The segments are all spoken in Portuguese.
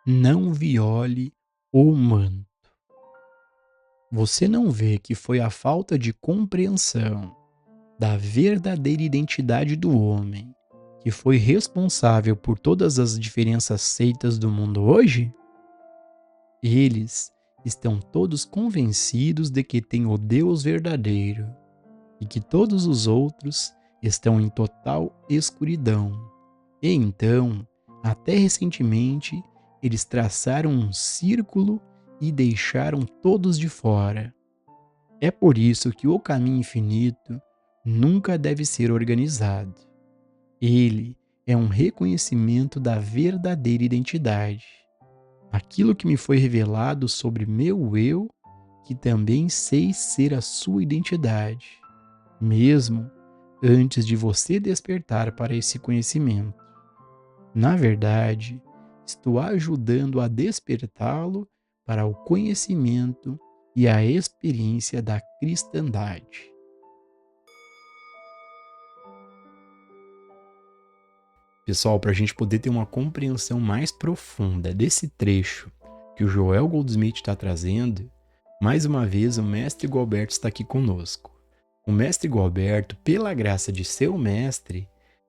Não viole o manto. Você não vê que foi a falta de compreensão da verdadeira identidade do homem que foi responsável por todas as diferenças aceitas do mundo hoje? Eles estão todos convencidos de que tem o Deus verdadeiro e que todos os outros estão em total escuridão. E então, até recentemente, eles traçaram um círculo e deixaram todos de fora. É por isso que o caminho infinito nunca deve ser organizado. Ele é um reconhecimento da verdadeira identidade. Aquilo que me foi revelado sobre meu eu, que também sei ser a sua identidade, mesmo antes de você despertar para esse conhecimento. Na verdade, estou ajudando a despertá-lo para o conhecimento e a experiência da cristandade. Pessoal, para a gente poder ter uma compreensão mais profunda desse trecho que o Joel Goldsmith está trazendo, mais uma vez o mestre Gualberto está aqui conosco. O mestre Gualberto, pela graça de seu mestre,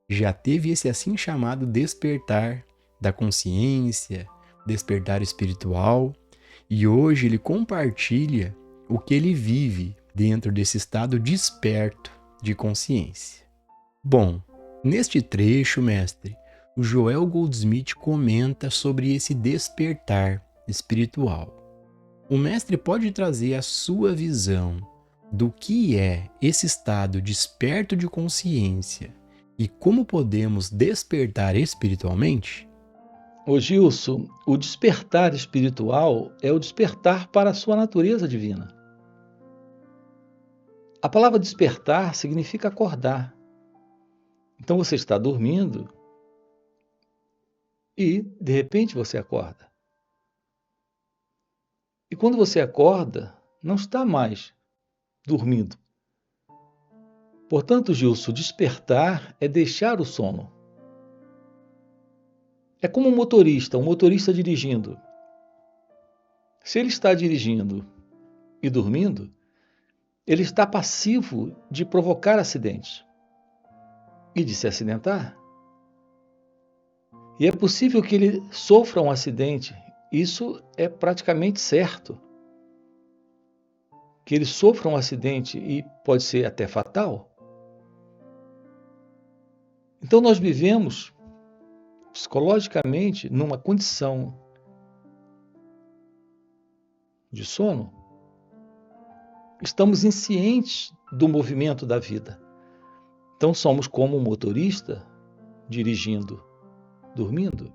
já teve esse assim chamado despertar da consciência, despertar espiritual, e hoje ele compartilha o que ele vive dentro desse estado desperto de consciência. Bom, neste trecho, mestre, o Joel Goldsmith comenta sobre esse despertar espiritual. O mestre pode trazer a sua visão do que é esse estado desperto de consciência e como podemos despertar espiritualmente? Ô Gilson, o despertar espiritual é o despertar para a sua natureza divina. A palavra despertar significa acordar. Então você está dormindo e, de repente, você acorda. E quando você acorda, não está mais dormindo. Portanto, Gilson, despertar é deixar o sono. É como um motorista dirigindo. Se ele está dirigindo e dormindo, ele está passivo de provocar acidentes e de se acidentar. E é possível que ele sofra um acidente, isso é praticamente certo. Que ele sofra um acidente e pode ser até fatal. Então nós vivemos psicologicamente numa condição de sono. Estamos inscientes do movimento da vida. Então somos como um motorista dirigindo, dormindo.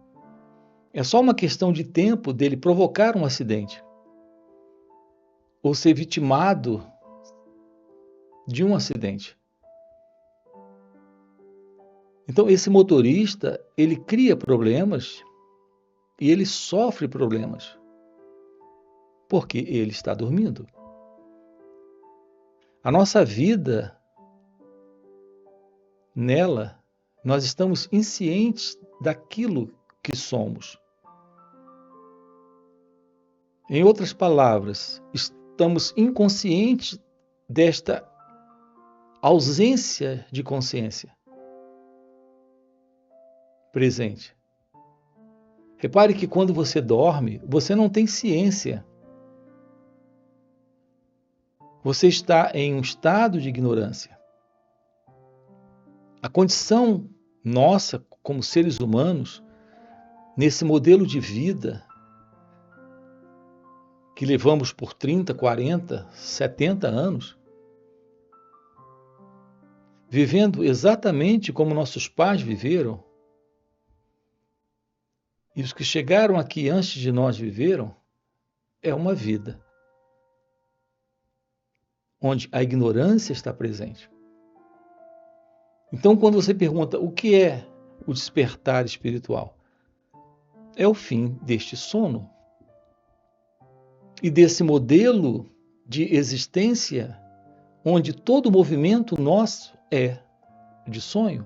É só uma questão de tempo dele provocar um acidente ou ser vitimado de um acidente. Então esse motorista, ele cria problemas e ele sofre problemas porque ele está dormindo. A nossa vida, nela, nós estamos inscientes daquilo que somos. Em outras palavras, estamos inconscientes desta ausência de consciência presente. Repare que quando você dorme, você não tem ciência. Você está em um estado de ignorância. A condição nossa, como seres humanos, nesse modelo de vida que levamos por 30, 40, 70 anos, vivendo exatamente como nossos pais viveram, e os que chegaram aqui antes de nós viveram, é uma vida onde a ignorância está presente. Então, quando você pergunta o que é o despertar espiritual, é o fim deste sono e desse modelo de existência onde todo movimento nosso é de sonho.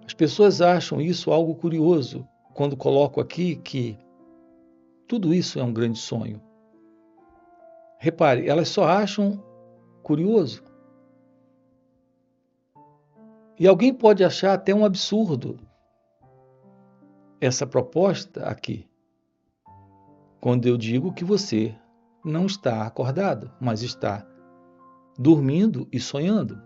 As pessoas acham isso algo curioso quando coloco aqui que tudo isso é um grande sonho. Repare, elas só acham curioso. E alguém pode achar até um absurdo essa proposta aqui, quando eu digo que você não está acordado, mas está dormindo e sonhando.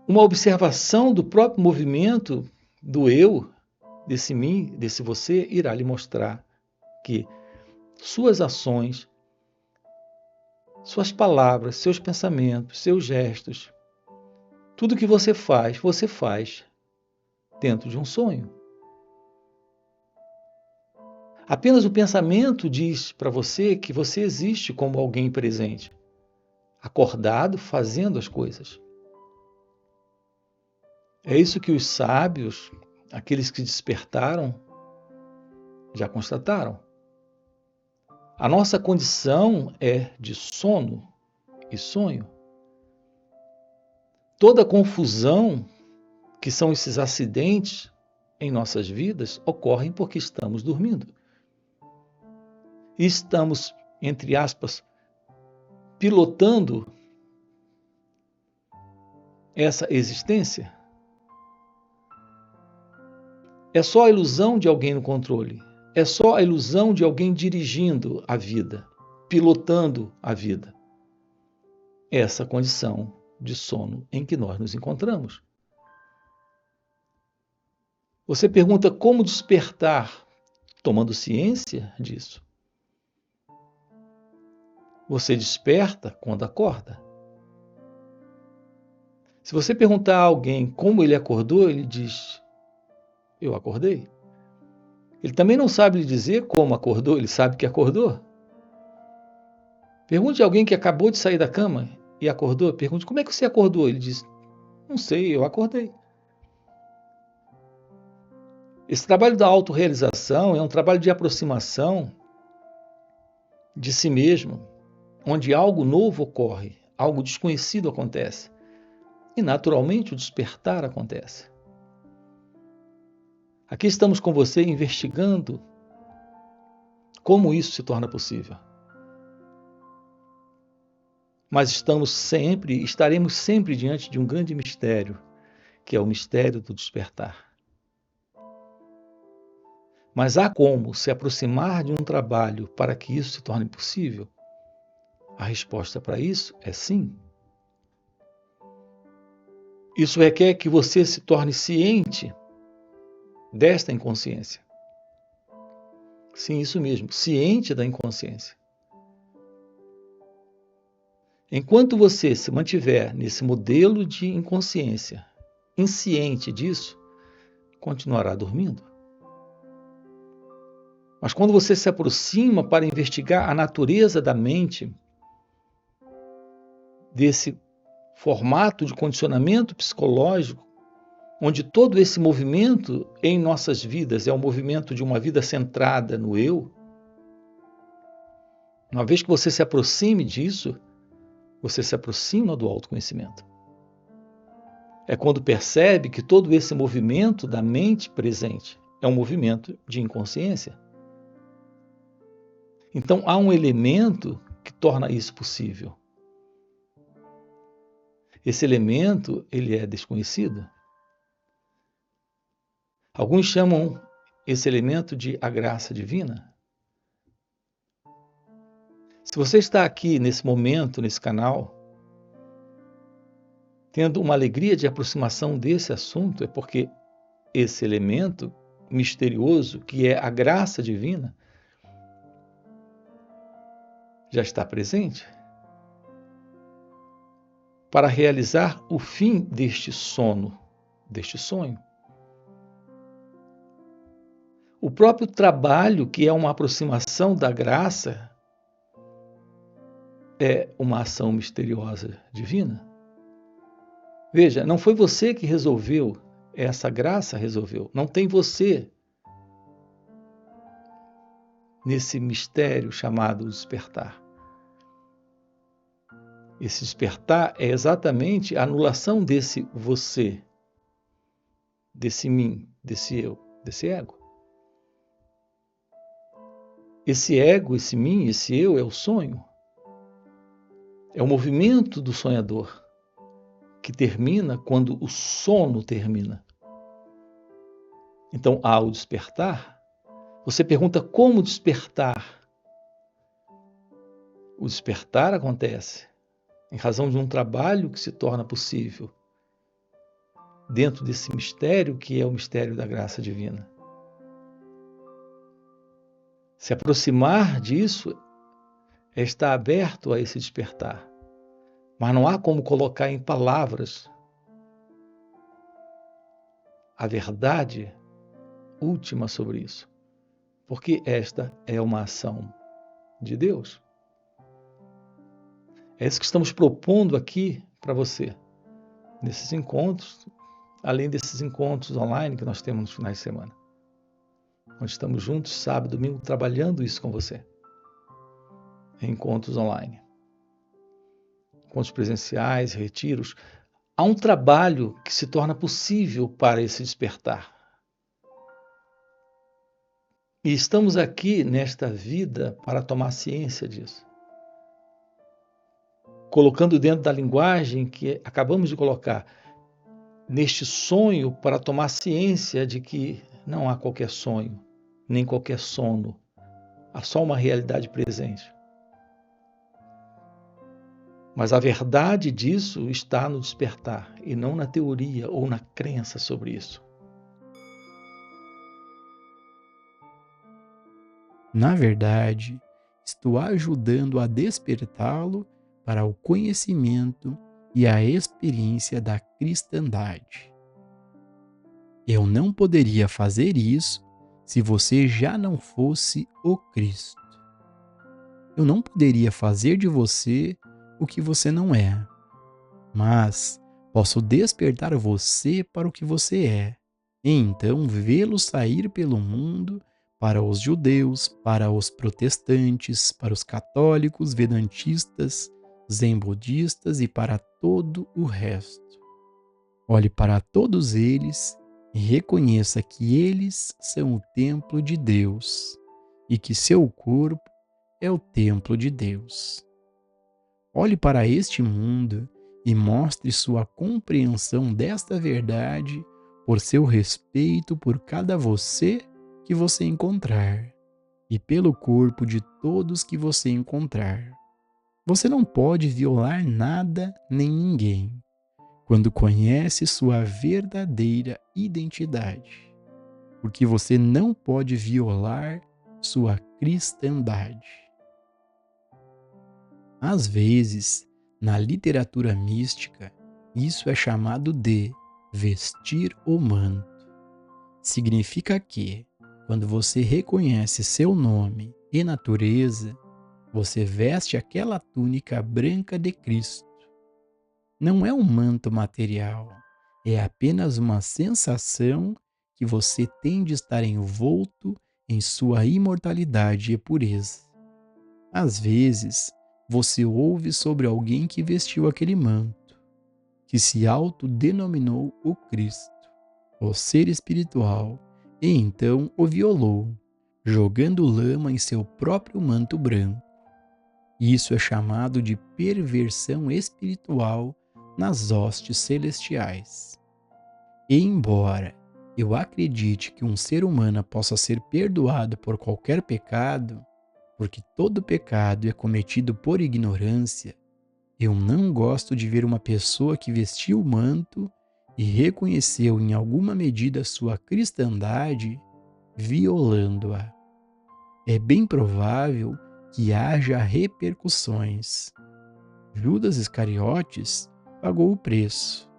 Uma observação do próprio movimento do eu, desse mim, desse você, irá lhe mostrar que suas ações, suas palavras, seus pensamentos, seus gestos, tudo que você faz dentro de um sonho. Apenas o pensamento diz para você que você existe como alguém presente, acordado, fazendo as coisas. É isso que os sábios, aqueles que despertaram, já constataram. A nossa condição é de sono e sonho. Toda confusão, que são esses acidentes em nossas vidas, ocorrem porque estamos dormindo. E estamos, entre aspas, pilotando essa existência. É só a ilusão de alguém no controle. É só a ilusão de alguém dirigindo a vida, pilotando a vida. Essa condição de sono em que nós nos encontramos. Você pergunta como despertar, tomando ciência disso. Você desperta quando acorda. Se você perguntar a alguém como ele acordou, ele diz: eu acordei. Ele também não sabe lhe dizer como acordou, ele sabe que acordou. Pergunte a alguém que acabou de sair da cama e acordou, pergunte: como é que você acordou? Ele diz: não sei, eu acordei. Esse trabalho da autorrealização é um trabalho de aproximação de si mesmo, onde algo novo ocorre, algo desconhecido acontece. E, naturalmente, o despertar acontece. Aqui estamos com você investigando como isso se torna possível. Mas estaremos sempre diante de um grande mistério, que é o mistério do despertar. Mas há como se aproximar de um trabalho para que isso se torne possível? A resposta para isso é sim. Isso requer que você se torne ciente desta inconsciência. Sim, isso mesmo, ciente da inconsciência. Enquanto você se mantiver nesse modelo de inconsciência, insciente disso, continuará dormindo. Mas quando você se aproxima para investigar a natureza da mente, desse formato de condicionamento psicológico, onde todo esse movimento em nossas vidas é um movimento de uma vida centrada no eu, uma vez que você se aproxime disso, você se aproxima do autoconhecimento. É quando percebe que todo esse movimento da mente presente é um movimento de inconsciência. Então há um elemento que torna isso possível. Esse elemento, ele é desconhecido. Alguns chamam esse elemento de a graça divina. Se você está aqui nesse momento, nesse canal, tendo uma alegria de aproximação desse assunto, é porque esse elemento misterioso, que é a graça divina, já está presente para realizar o fim deste sono, deste sonho. O próprio trabalho, que é uma aproximação da graça, é uma ação misteriosa divina. Veja, não foi você que resolveu, essa graça resolveu. Não tem você nesse mistério chamado despertar. Esse despertar é exatamente a anulação desse você, desse mim, desse eu, desse ego. Esse ego, esse mim, esse eu é o sonho. É o movimento do sonhador que termina quando o sono termina. Então, ao despertar, você pergunta como despertar. O despertar acontece em razão de um trabalho que se torna possível dentro desse mistério que é o mistério da graça divina. Se aproximar disso é estar aberto a esse despertar. Mas não há como colocar em palavras a verdade última sobre isso, porque esta é uma ação de Deus. É isso que estamos propondo aqui para você, nesses encontros, além desses encontros online que nós temos nos finais de semana, onde estamos juntos, sábado e domingo, trabalhando isso com você. Encontros online, encontros presenciais, retiros. Há um trabalho que se torna possível para esse despertar. E estamos aqui nesta vida para tomar ciência disso. Colocando dentro da linguagem que acabamos de colocar, neste sonho para tomar ciência de que não há qualquer sonho, nem qualquer sono, há só uma realidade presente. Mas a verdade disso está no despertar e não na teoria ou na crença sobre isso. Na verdade, estou ajudando a despertá-lo para o conhecimento e a experiência da cristandade. Eu não poderia fazer isso se você já não fosse o Cristo. Eu não poderia fazer de você o que você não é, mas posso despertar você para o que você é, e então vê-lo sair pelo mundo para os judeus, para os protestantes, para os católicos, vedantistas, zen-budistas e para todo o resto. Olhe para todos eles e reconheça que eles são o templo de Deus e que seu corpo é o templo de Deus. Olhe para este mundo e mostre sua compreensão desta verdade por seu respeito por cada você que você encontrar e pelo corpo de todos que você encontrar. Você não pode violar nada nem ninguém quando conhece sua verdadeira identidade, porque você não pode violar sua cristandade. Às vezes, na literatura mística, isso é chamado de vestir o manto. Significa que, quando você reconhece seu nome e natureza, você veste aquela túnica branca de Cristo. Não é um manto material, é apenas uma sensação que você tem de estar envolto em sua imortalidade e pureza. Às vezes, você ouve sobre alguém que vestiu aquele manto, que se autodenominou o Cristo, o ser espiritual, e então o violou, jogando lama em seu próprio manto branco. Isso é chamado de perversão espiritual nas hostes celestiais. E embora eu acredite que um ser humano possa ser perdoado por qualquer pecado, porque todo pecado é cometido por ignorância, eu não gosto de ver uma pessoa que vestiu o manto e reconheceu em alguma medida sua cristandade violando-a. É bem provável que haja repercussões. Judas Iscariotes pagou o preço.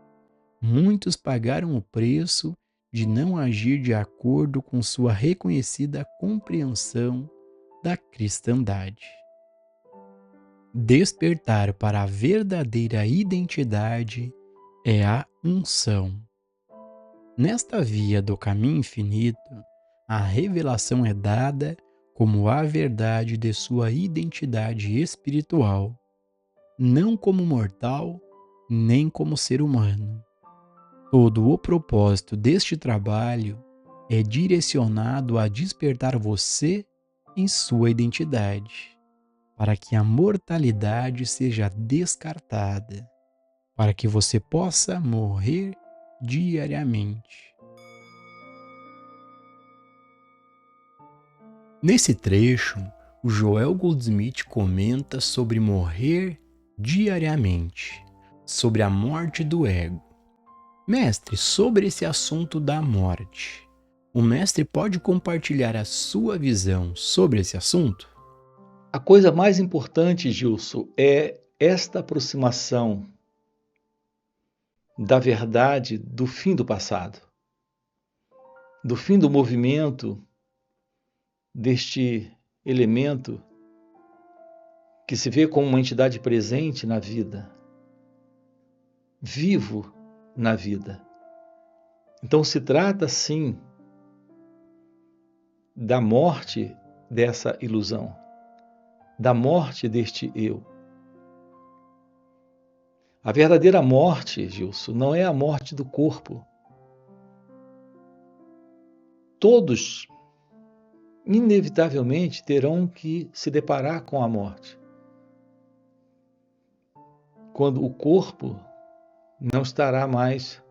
Muitos pagaram o preço de não agir de acordo com sua reconhecida compreensão da cristandade. Despertar para a verdadeira identidade é a unção. Nesta via do caminho infinito, a revelação é dada como a verdade de sua identidade espiritual. não como mortal, nem como ser humano. Todo o propósito deste trabalho é direcionado a despertar você em sua identidade, para que a mortalidade seja descartada, para que você possa morrer diariamente. Nesse trecho, o Joel Goldsmith comenta sobre morrer diariamente, sobre a morte do ego. Mestre, sobre esse assunto da morte, o mestre pode compartilhar a sua visão sobre esse assunto? A coisa mais importante, Gilson, é esta aproximação da verdade do fim do passado, do fim do movimento deste elemento que se vê como uma entidade presente na vida, vivo na vida. Então se trata, sim, da morte dessa ilusão, da morte deste eu. A verdadeira morte, Gilson, não é a morte do corpo. Todos, inevitavelmente, terão que se deparar com a morte. Quando o corpo não estará mais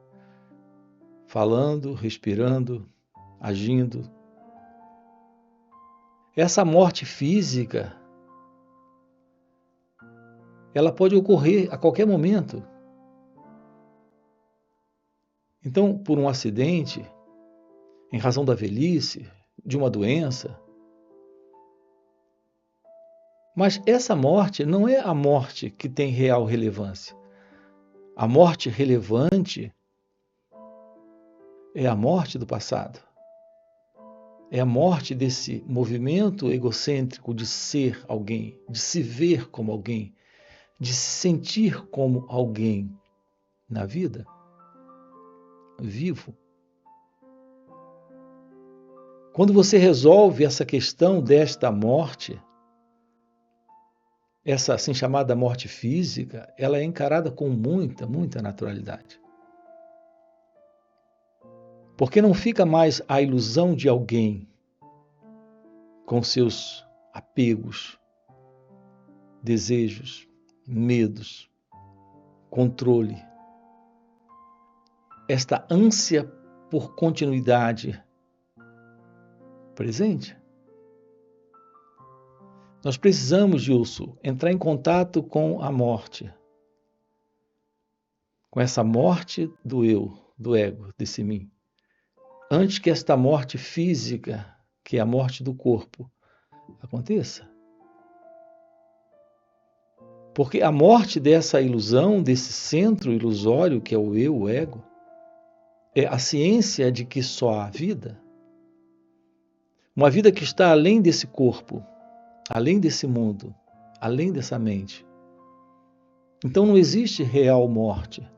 falando, respirando, agindo. Essa morte física, ela pode ocorrer a qualquer momento. Então, por um acidente, em razão da velhice, de uma doença. Mas essa morte não é a morte que tem real relevância. A morte relevante é a morte do passado. É a morte desse movimento egocêntrico de ser alguém, de se ver como alguém, de se sentir como alguém na vida, vivo. Quando você resolve essa questão desta morte, essa assim chamada morte física, ela é encarada com muita naturalidade. Porque não fica mais a ilusão de alguém com seus apegos, desejos, medos, controle. Esta ânsia por continuidade presente. Nós precisamos, Gilson, entrar em contato com a morte. Com essa morte do eu, do ego, desse mim. Antes que esta morte física, que é a morte do corpo, aconteça. Porque a morte dessa ilusão, desse centro ilusório que é o eu, o ego, é a ciência de que só há vida. Uma vida que está além desse corpo, além desse mundo, além dessa mente. Então não existe real morte.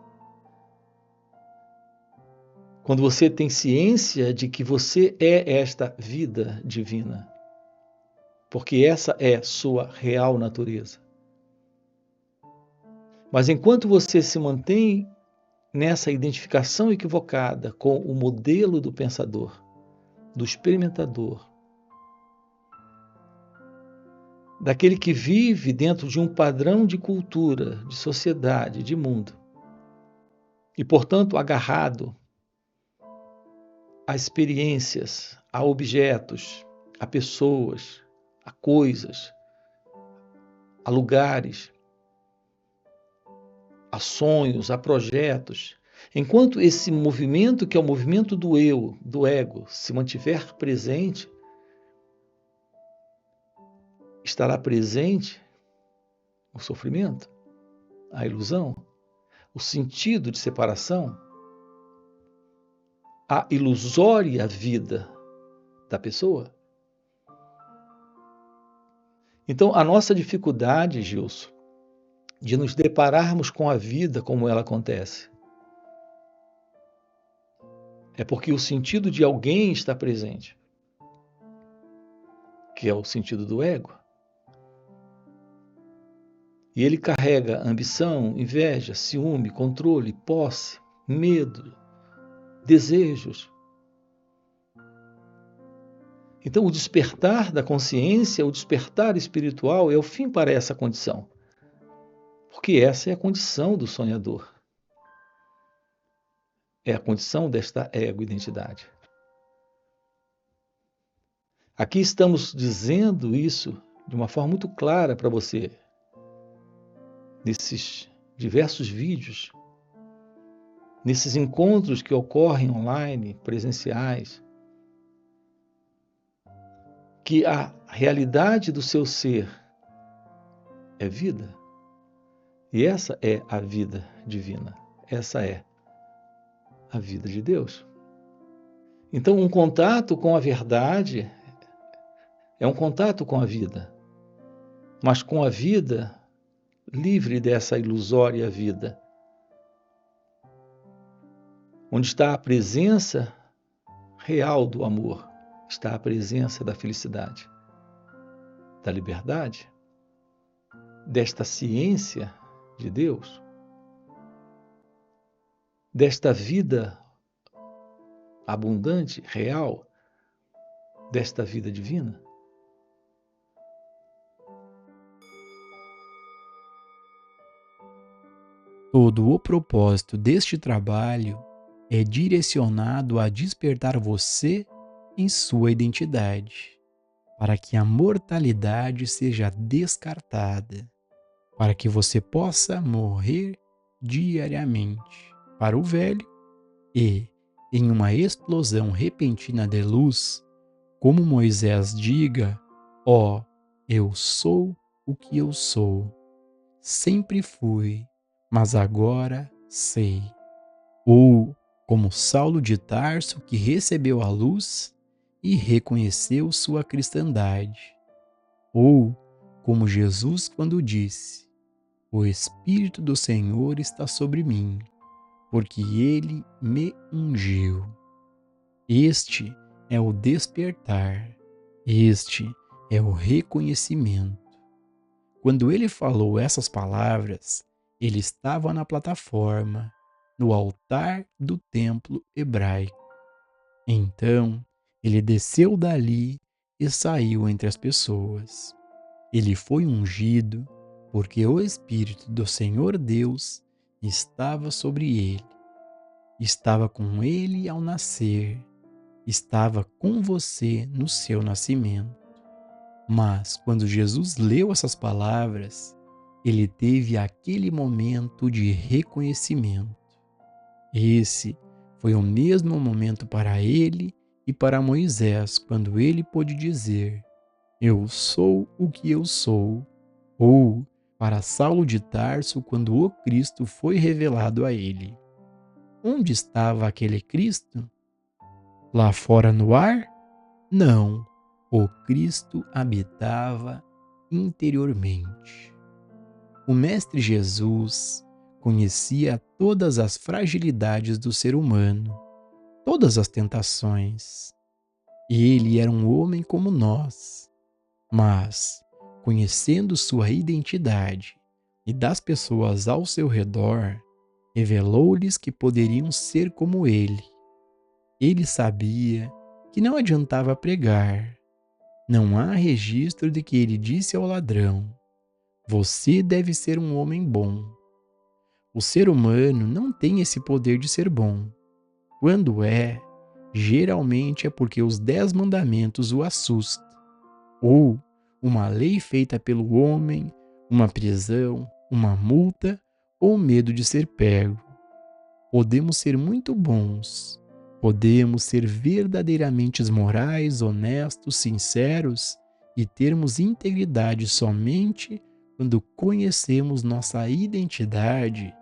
Quando você tem ciência de que você é esta vida divina, porque essa é sua real natureza. Mas enquanto você se mantém nessa identificação equivocada com o modelo do pensador, do experimentador, daquele que vive dentro de um padrão de cultura, de sociedade, de mundo, e, portanto, agarrado a experiências, a objetos, a pessoas, a coisas, a lugares, a sonhos, a projetos. Enquanto esse movimento, que é o movimento do eu, do ego, se mantiver presente, estará presente o sofrimento, a ilusão, o sentido de separação, a ilusória vida da pessoa. Então, a nossa dificuldade, Gilson, de nos depararmos com a vida como ela acontece, é porque o sentido de alguém está presente, que é o sentido do ego. E ele carrega ambição, inveja, ciúme, controle, posse, medo, desejos. Então, o despertar da consciência, o despertar espiritual é o fim para essa condição. Porque essa é a condição do sonhador. É a condição desta ego-identidade. Aqui estamos dizendo isso de uma forma muito clara para você, nesses diversos vídeos, nesses encontros que ocorrem online, presenciais, que a realidade do seu ser é vida. E essa é a vida divina. Essa é a vida de Deus. Então, um contato com a verdade é um contato com a vida, mas com a vida livre dessa ilusória vida, onde está a presença real do amor, está a presença da felicidade, da liberdade, desta ciência de Deus, desta vida abundante, real, desta vida divina. Todo o propósito deste trabalho é direcionado a despertar você em sua identidade, para que a mortalidade seja descartada, para que você possa morrer diariamente para o velho e, em uma explosão repentina de luz, como Moisés diga: ó, eu sou o que eu sou, sempre fui, mas agora sei. Ou como Saulo de Tarso, que recebeu a luz e reconheceu sua cristandade. Ou como Jesus quando disse: o Espírito do Senhor está sobre mim, porque ele me ungiu. Este é o despertar, este é o reconhecimento. Quando ele falou essas palavras, ele estava na plataforma, no altar do templo hebraico. Então, ele desceu dali e saiu entre as pessoas. Ele foi ungido porque o Espírito do Senhor Deus estava sobre ele. Estava com ele ao nascer, estava com você no seu nascimento. Mas, quando Jesus leu essas palavras, ele teve aquele momento de reconhecimento. Esse foi o mesmo momento para ele e para Moisés, quando ele pôde dizer: eu sou o que eu sou. Ou para Saulo de Tarso, quando o Cristo foi revelado a ele. Onde estava aquele Cristo? Lá fora no ar? Não. O Cristo habitava interiormente. O Mestre Jesus conhecia todas as fragilidades do ser humano, todas as tentações. Ele era um homem como nós, mas, conhecendo sua identidade e das pessoas ao seu redor, revelou-lhes que poderiam ser como ele. Ele sabia que não adiantava pregar. Não há registro de que ele disse ao ladrão: você deve ser um homem bom. O ser humano não tem esse poder de ser bom. Quando é, geralmente é porque os 10 mandamentos o assustam, ou uma lei feita pelo homem, uma prisão, uma multa ou medo de ser pego. Podemos ser muito bons, podemos ser verdadeiramente morais, honestos, sinceros e termos integridade somente quando conhecemos nossa identidade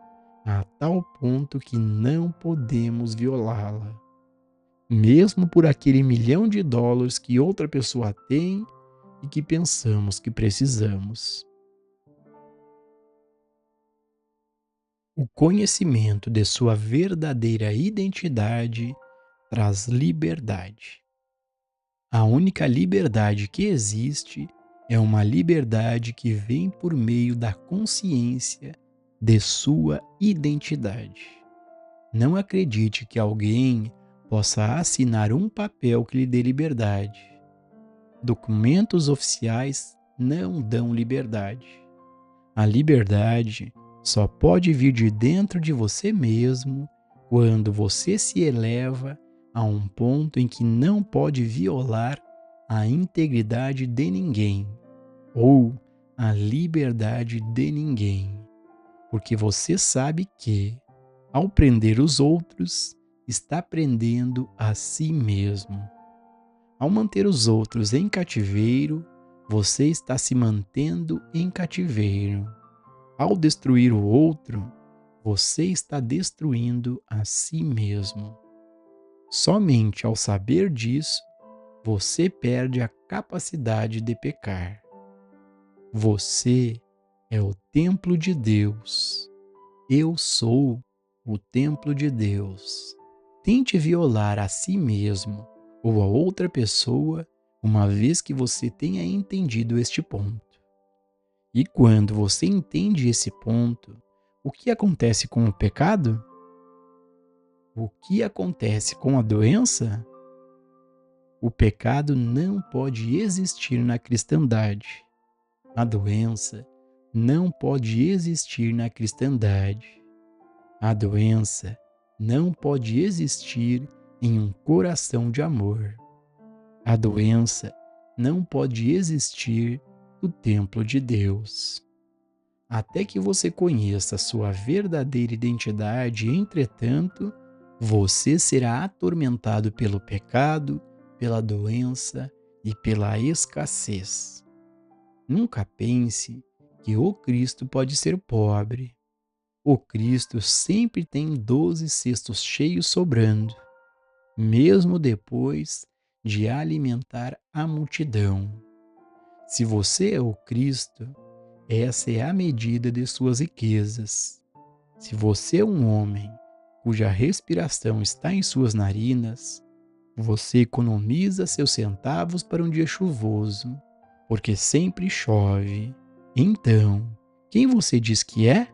a tal ponto que não podemos violá-la. Mesmo por aquele $1.000.000 que outra pessoa tem e que pensamos que precisamos. O conhecimento de sua verdadeira identidade traz liberdade. A única liberdade que existe É uma liberdade que vem por meio da consciência de sua identidade. Não acredite que alguém possa assinar um papel que lhe dê liberdade. Documentos oficiais não dão liberdade. A liberdade só pode vir de dentro de você mesmo quando você se eleva a um ponto em que não pode violar a integridade de ninguém ou a liberdade de ninguém, porque você sabe que, ao prender os outros, está prendendo a si mesmo. Ao manter os outros em cativeiro, você está se mantendo em cativeiro. Ao destruir o outro, você está destruindo a si mesmo. Somente ao saber disso, você perde a capacidade de pecar. Você é o templo de Deus. Eu sou o templo de Deus. Tente violar a si mesmo ou a outra pessoa uma vez que você tenha entendido este ponto. E quando você entende esse ponto, o que acontece com o pecado? O que acontece com a doença? O pecado não pode existir na cristandade. A doença não pode existir na cristandade. A doença não pode existir em um coração de amor. A doença não pode existir no templo de Deus. Até que você conheça a sua verdadeira identidade, entretanto, você será atormentado pelo pecado, pela doença e pela escassez. Nunca pense que o Cristo pode ser pobre. O Cristo sempre tem 12 cestos cheios sobrando, mesmo depois de alimentar a multidão. Se você é o Cristo, essa é a medida de suas riquezas. Se você é um homem cuja respiração está em suas narinas, você economiza seus centavos para um dia chuvoso, porque sempre chove. Então, quem você diz que é?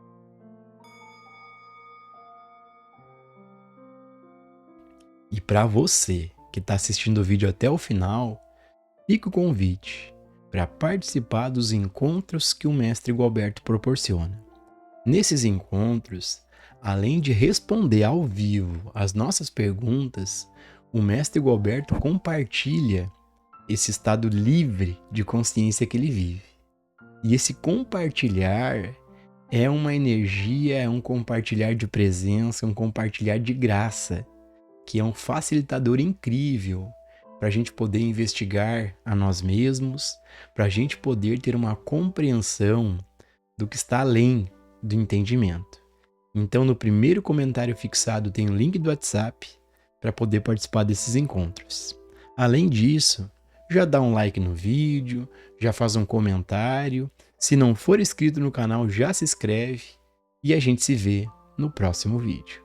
E para você que está assistindo o vídeo até o final, fica o convite para participar dos encontros que o Mestre Gualberto proporciona. Nesses encontros, além de responder ao vivo as nossas perguntas, o Mestre Gualberto compartilha esse estado livre de consciência que ele vive. E esse compartilhar é uma energia, é um compartilhar de presença, um compartilhar de graça, que é um facilitador incrível para a gente poder investigar a nós mesmos, para a gente poder ter uma compreensão do que está além do entendimento. Então, no primeiro comentário fixado tem o link do WhatsApp para poder participar desses encontros. Além disso, já dá um like no vídeo, já faz um comentário. Se não for inscrito no canal, já se inscreve e a gente se vê no próximo vídeo.